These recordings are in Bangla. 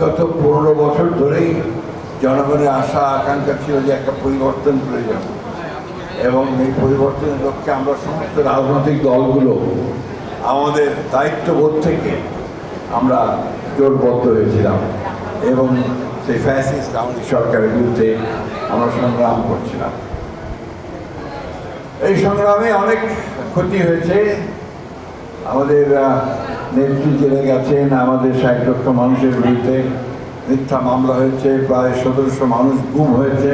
গত 15 বছর ধরেই জনগণের আশা আকাঙ্ক্ষা ছিল যে একটা পরিবর্তন প্রয়োজন, এবং এই পরিবর্তনের লক্ষ্যে আমরা সমস্ত রাজনৈতিক দলগুলো আমাদের দায়িত্ববোধ থেকে আমরা জোটবদ্ধ হয়েছিলাম এবং সেই ফ্যাসিস্ট আওয়ামী সরকারের বিরুদ্ধে আমরা সংগ্রাম করছিলাম। এই সংগ্রামে অনেক ক্ষতি হয়েছে। আমাদের নেত্রী জেলে গেছেন, আমাদের 60 লক্ষ মানুষের বিরুদ্ধে মিথ্যা মামলা হয়েছে, প্রায় 1700 মানুষ গুম হয়েছে,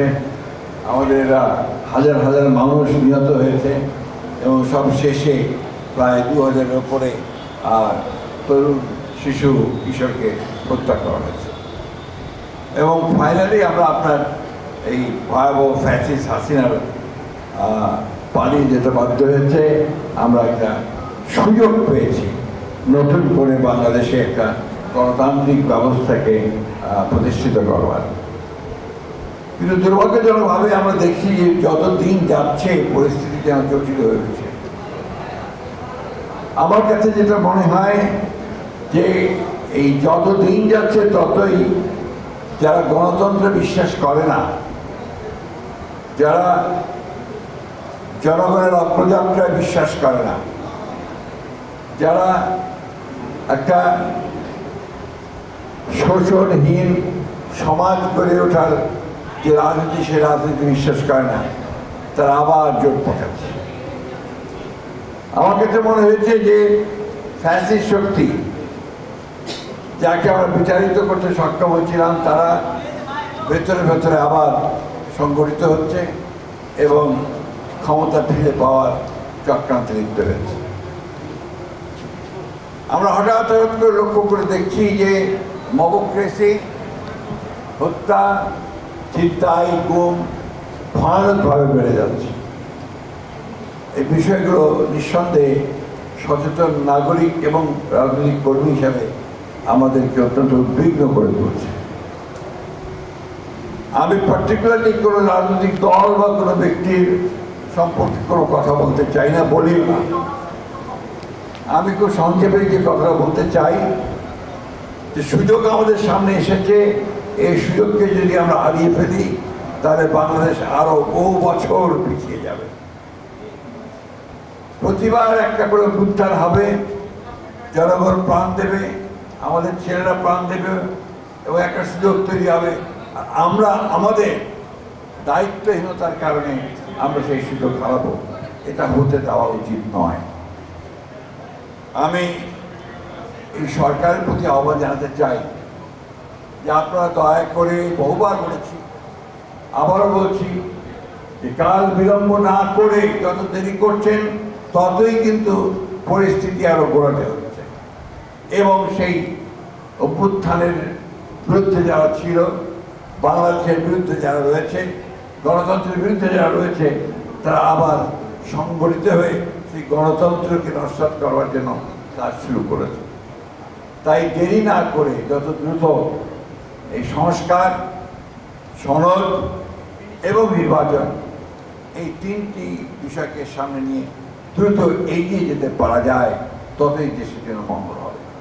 আমাদের হাজার হাজার মানুষ নিহত হয়েছে এবং সব শেষে প্রায় 2000-এর ওপরে তরুণ শিশু কিশোরকে হত্যা করা হয়েছে। এবং ফাইনালি আমরা আপনার এই ভয়াবহ ফ্যাসিস্ট হাসিনার পালিয়ে যেতে বাধ্য হয়েছে। আমরা একটা সুযোগ পেয়েছি নতুন করে বাংলাদেশে একটা গণতান্ত্রিক ব্যবস্থাকে প্রতিষ্ঠিত করবার। কিন্তু দুর্ভাগ্যজনকভাবে আমরা দেখছি যে যত দিন যাচ্ছে পরিস্থিতি যেন জটিল হয়ে উঠছে। আমার কাছে যেটা মনে হয় যে এই যত দিন যাচ্ছে ততই যারা গণতন্ত্রে বিশ্বাস করে না, যারা জনগণের অগ্রযাত্রায় বিশ্বাস করে না, যারা একটা শোষণহীন সমাজ গড়ে ওঠার যে রাজনীতি, সে রাজনীতি বিশ্বাস করে না, তারা আবার জোট পাঠাচ্ছে। আমার কাছে মনে হয়েছে যে ফ্যাসিস্ট শক্তি যাকে আমরা বিচারিত করতে সক্ষম হয়েছিলাম, তারা ভেতরে ভেতরে আবার সংগঠিত হচ্ছে এবং ক্ষমতা ফিরে পাওয়ার চক্রান্তে লিপ্ত হয়েছে। আমরা হঠাৎ হঠাৎ করে লক্ষ্য করে দেখছি যে মবক্রেসি, হত্যা, ছিনতাই, গুম ভয়ানকভাবে বেড়ে যাচ্ছে। এই বিষয়গুলো নিঃসন্দেহে সচেতন নাগরিক এবং রাজনৈতিক কর্মী হিসাবে আমাদেরকে অত্যন্ত উদ্বিগ্ন করে তুলছে। আমি পার্টিকুলারলি কোনো রাজনৈতিক দল বা কোনো ব্যক্তির সম্পর্কে কোনো কথা বলতে চাই না, বলিও না। আমি খুব সংক্ষেপে যে কথাটা বলতে চাই যে সুযোগ আমাদের সামনে এসেছে, এই সুযোগকে যদি আমরা হারিয়ে ফেলি তাহলে বাংলাদেশ আরো বহু বছর পিছিয়ে যাবে। প্রতিবার একটা করে উত্থান হবে, জনগণ প্রাণ দেবে, আমাদের ছেলেরা প্রাণ দেবে এবং একটা সুযোগ তৈরি হবে। আমরা আমাদের দায়িত্বহীনতার কারণে আমরা সেই সুযোগ হারাবো, এটা হতে দেওয়া উচিত নয়। আমি এই সরকারের প্রতি আহ্বান জানাতে চাই যে আপনারা দয়া করে, বহুবার বলেছি, আবারও বলছি যে কাল বিলম্ব না করে যত দেরি করছেন ততই কিন্তু পরিস্থিতি আরো গোড়াতে হচ্ছে এবং সেই অভ্যুত্থানের বিরুদ্ধে যারা ছিল, বাংলাদেশের বিরুদ্ধে যারা রয়েছে, গণতন্ত্রের বিরুদ্ধে যারা রয়েছে, তারা আবার সংগঠিত হয়ে সেই গণতন্ত্রকে নস্যাৎ করবার জন্য কাজ শুরু করেছে। তাই দেরি না করে যত দ্রুত এই সংস্কার, সনদ এবং নির্বাচন, এই তিনটি বিষয়কে সামনে নিয়ে দ্রুত এগিয়ে যেতে পারা যায়, ততই দেশের জন্য মঙ্গল হবে।